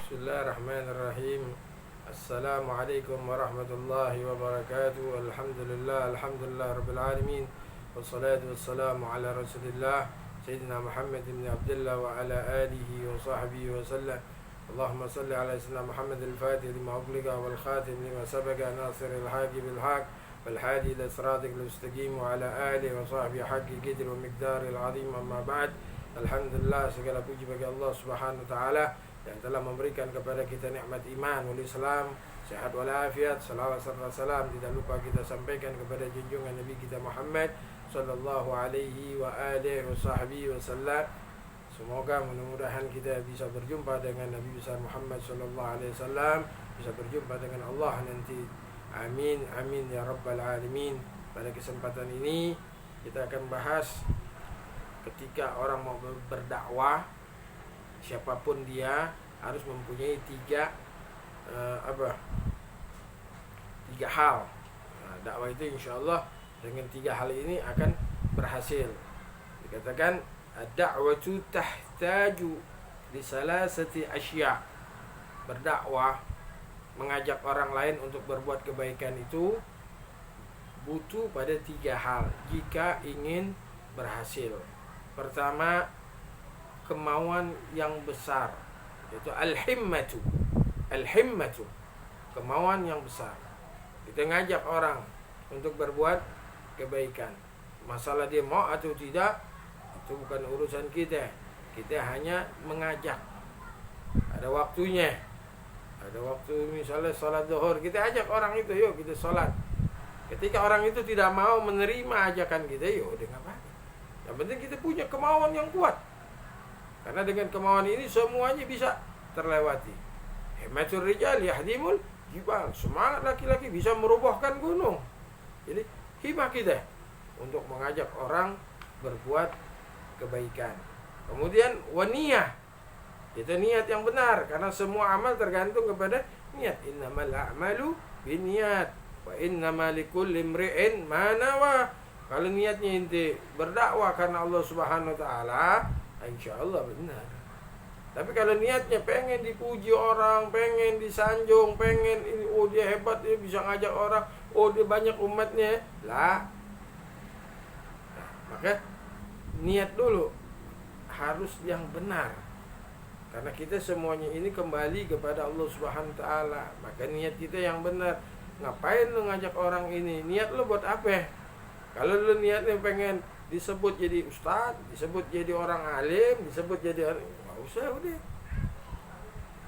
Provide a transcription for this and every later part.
Bismillahirrahmanirrahim. Assalamualaikum warahmatullahi wabarakatuh. Alhamdulillah rabbil alamin. Wassalatu wassalamu ala Rasulillah Sayyidina Muhammad ibn Abdullah wa ala alihi wa sahbihi wa sallam. Allahumma salli ala sayyidina Muhammad al-Fatih lima ughliqa wal khatim lima sabaqa nasiril haqi bil haq wal hadi ila siratikal mustaqim wa ala alihi wa sahbihi haqqi qadri wa miqdaril azim. Amma ba'd. Alhamdulillah, segala puji bagi Allah Subhanahu wa taala yang telah memberikan kepada kita nikmat iman wal Islam, sehat walafiat. Salawat serta salam tidak lupa kita sampaikan kepada junjungan Nabi kita Muhammad sallallahu alaihi wa alihi wasallam. Semoga mudah-mudahan kita bisa berjumpa dengan Nabi besar Muhammad sallallahu alaihi wasallam, bisa berjumpa dengan Allah nanti. Amin amin ya rabbal alamin. Pada kesempatan ini kita akan bahas ketika orang mau berdakwah, siapapun dia harus mempunyai tiga hal. Dakwah itu insya Allah dengan tiga hal ini akan berhasil. Dikatakan ad-da'watu tahtaju li salasati asya'. Berdakwah, mengajak orang lain untuk berbuat kebaikan itu butuh pada tiga hal jika ingin berhasil. Pertama, kemauan yang besar, yaitu al-himmatu, kemauan yang besar. Kita ngajak orang untuk berbuat kebaikan. Masalah dia mau atau tidak itu bukan urusan kita. Kita hanya mengajak. Ada waktunya. Ada waktu misalnya sholat zuhur, kita ajak orang itu, yuk kita sholat. Ketika orang itu tidak mau menerima ajakan kita, yuk udah nggak apa-apa. Yang penting kita punya kemauan yang kuat. Karena dengan kemauan ini semuanya bisa terlewati. Himmatul rijal yahdimul jibal. Semangat laki-laki bisa merobohkan gunung. Jadi himmah kita untuk mengajak orang berbuat kebaikan. Kemudian waniyah, itu niat yang benar, karena semua amal tergantung kepada niat. Innamal a'malu binniyat wa innamal likulli imri'in ma nawa. Kalau niatnya inti berdakwah karena Allah Subhanahu wa taala, insya Allah benar. Tapi kalau niatnya pengen dipuji orang, pengen disanjung, pengen ini, oh dia hebat, dia bisa ngajak orang, oh dia banyak umatnya, lah. Nah, maka niat dulu harus yang benar. Karena kita semuanya ini kembali kepada Allah Subhanahu wa taala. Maka niat kita yang benar. Ngapain lu ngajak orang ini? Niat lu buat apa? Kalau lu niatnya pengen disebut jadi ustadz, disebut jadi orang alim, disebut jadi orang, nggak usah udah.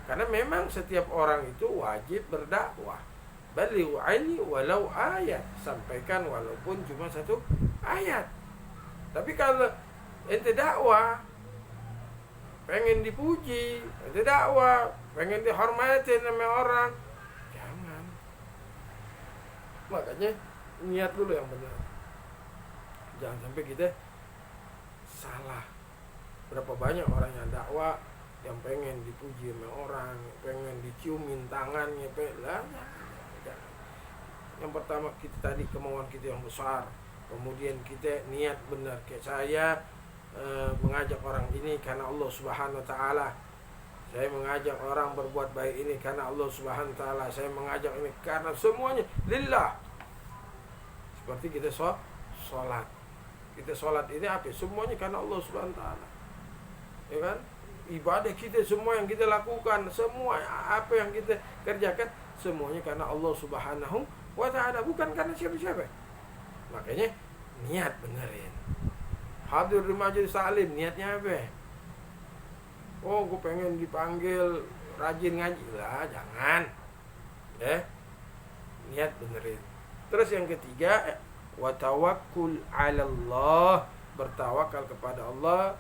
Karena memang setiap orang itu wajib berdakwah. Balighu anni walau ayat, sampaikan walaupun cuma satu ayat. Tapi kalau ente dakwah pengen dipuji, ente dakwah pengen dihormati sama orang, jangan. Makanya niat dulu yang benar. Jangan sampai kita salah. Berapa banyak orang yang dakwah yang pengen dipuji sama orang, pengen diciumin tangannya, jangan. Yang pertama kita tadi kemauan kita yang besar, kemudian kita niat benar. Kayak saya mengajak orang ini karena Allah Subhanahu wa taala. Saya mengajak orang berbuat baik ini karena Allah Subhanahu wa taala. Saya mengajak ini karena semuanya lillah. Seperti kita sholat. Kita sholat ini apa? Semuanya karena Allah Subhanahu wa taala. Ya kan? Ibadah kita semua yang kita lakukan, semua apa yang kita kerjakan, semuanya karena Allah Subhanahu wa taala, bukan karena siapa-siapa. Makanya niat benerin. Hadir di majelis salim, niatnya apa? Oh, gue pengen dipanggil rajin ngaji lah, jangan. Ya. Niat benerin. Terus yang ketiga, wa tawakkul 'ala Allah, bertawakal kepada Allah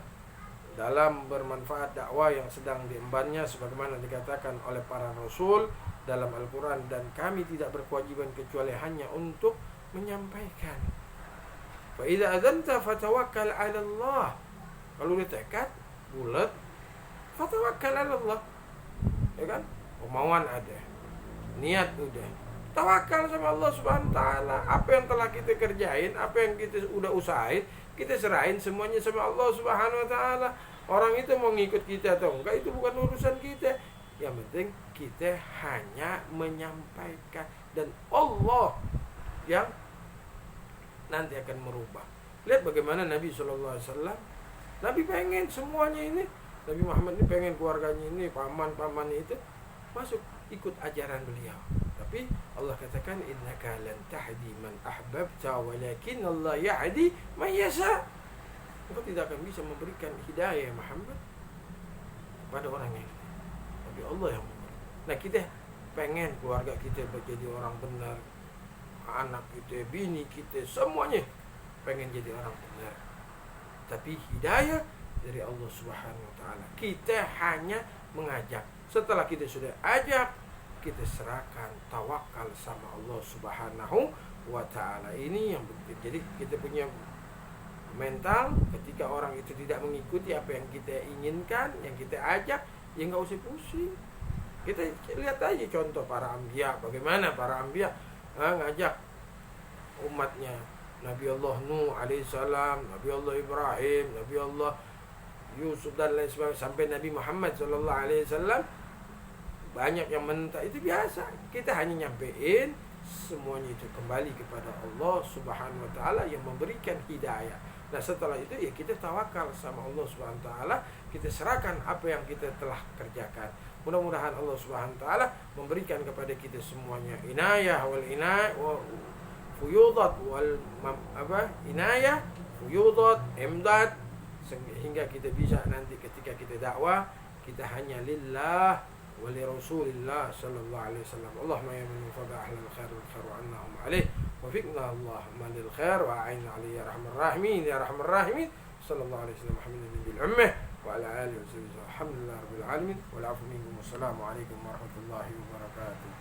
dalam bermanfaat dakwah yang sedang diembannya, sebagaimana dikatakan oleh para rasul dalam Al-Quran, dan kami tidak berkewajiban kecuali hanya untuk menyampaikan. Fa idza adzanta fatawakkal 'ala Allah. Kalau udah tekad bulat, fatawakkal 'ala Allah. Ya kan? Kemauan ada, niat udah, tawakal sama Allah Subhanahu wa taala. Apa yang telah kita kerjain, apa yang kita udah usahain, kita serahin semuanya sama Allah Subhanahu wa taala. Orang itu mau ngikut kita atau enggak, itu bukan urusan kita. Yang Yang penting kita hanya menyampaikan, dan Allah yang nanti akan merubah. Lihat bagaimana Nabi SAW. Nabi pengen semuanya ini, Nabi Muhammad ini pengen keluarganya ini, paman-paman itu masuk ikut ajaran beliau. Tapi Allah katakan, innaka lan tahdi man ahbabta walakin Allah yahdi man yasha. Engkau tidak akan bisa memberikan hidayah Muhammad pada orang yang, tapi Allah yang memberi. Nah, kita pengen keluarga kita menjadi orang benar, anak kita, bini kita, semuanya pengen jadi orang benar. Tapi hidayah dari Allah Subhanahu wa taala. Kita hanya mengajak. Setelah kita sudah ajak, kita serahkan, tawakal sama Allah Subhanahu wa taala. Ini yang penting. Jadi kita punya mental, ketika orang itu tidak mengikuti apa yang kita inginkan, yang kita ajak, ya nggak usah pusing. Kita lihat aja contoh para anbiya, bagaimana para anbiya ngajak umatnya. Nabi Allah Nuh alaihissalam, Nabi Allah Ibrahim, Nabi Allah Yusuf dan lain sebagainya, sampai Nabi Muhammad sallallahu alaihi wasallam. Banyak yang menentang, itu biasa. Kita hanya nyampein, semuanya itu kembali kepada Allah Subhanahu wa taala yang memberikan hidayah. Nah, setelah itu ya kita tawakal sama Allah Subhanahu wa taala, kita serahkan apa yang kita telah kerjakan. Mudah-mudahan Allah Subhanahu wa taala memberikan kepada kita semuanya inayah wal inayah wa fuyudat wal inayah, fuyudat, imdad, sehingga kita bisa nanti ketika kita dakwah, kita hanya lillah wa li Rasulillah sallallahu alaihi wasallam. Allahumma ya man fada ahlal khair wal khair wa annahum alaih wa fiqna Allahumma lil khair wa a'inna alaihi ya rahmar rahimin ya rahmar rahimin. Sallallahu alaihi wasallam Muhammadin bil ummah wa ala alihi wa sahbihi alhamdulillah rabbil alamin wal afu minkum. Wassalamu alaikum warahmatullahi wabarakatuh.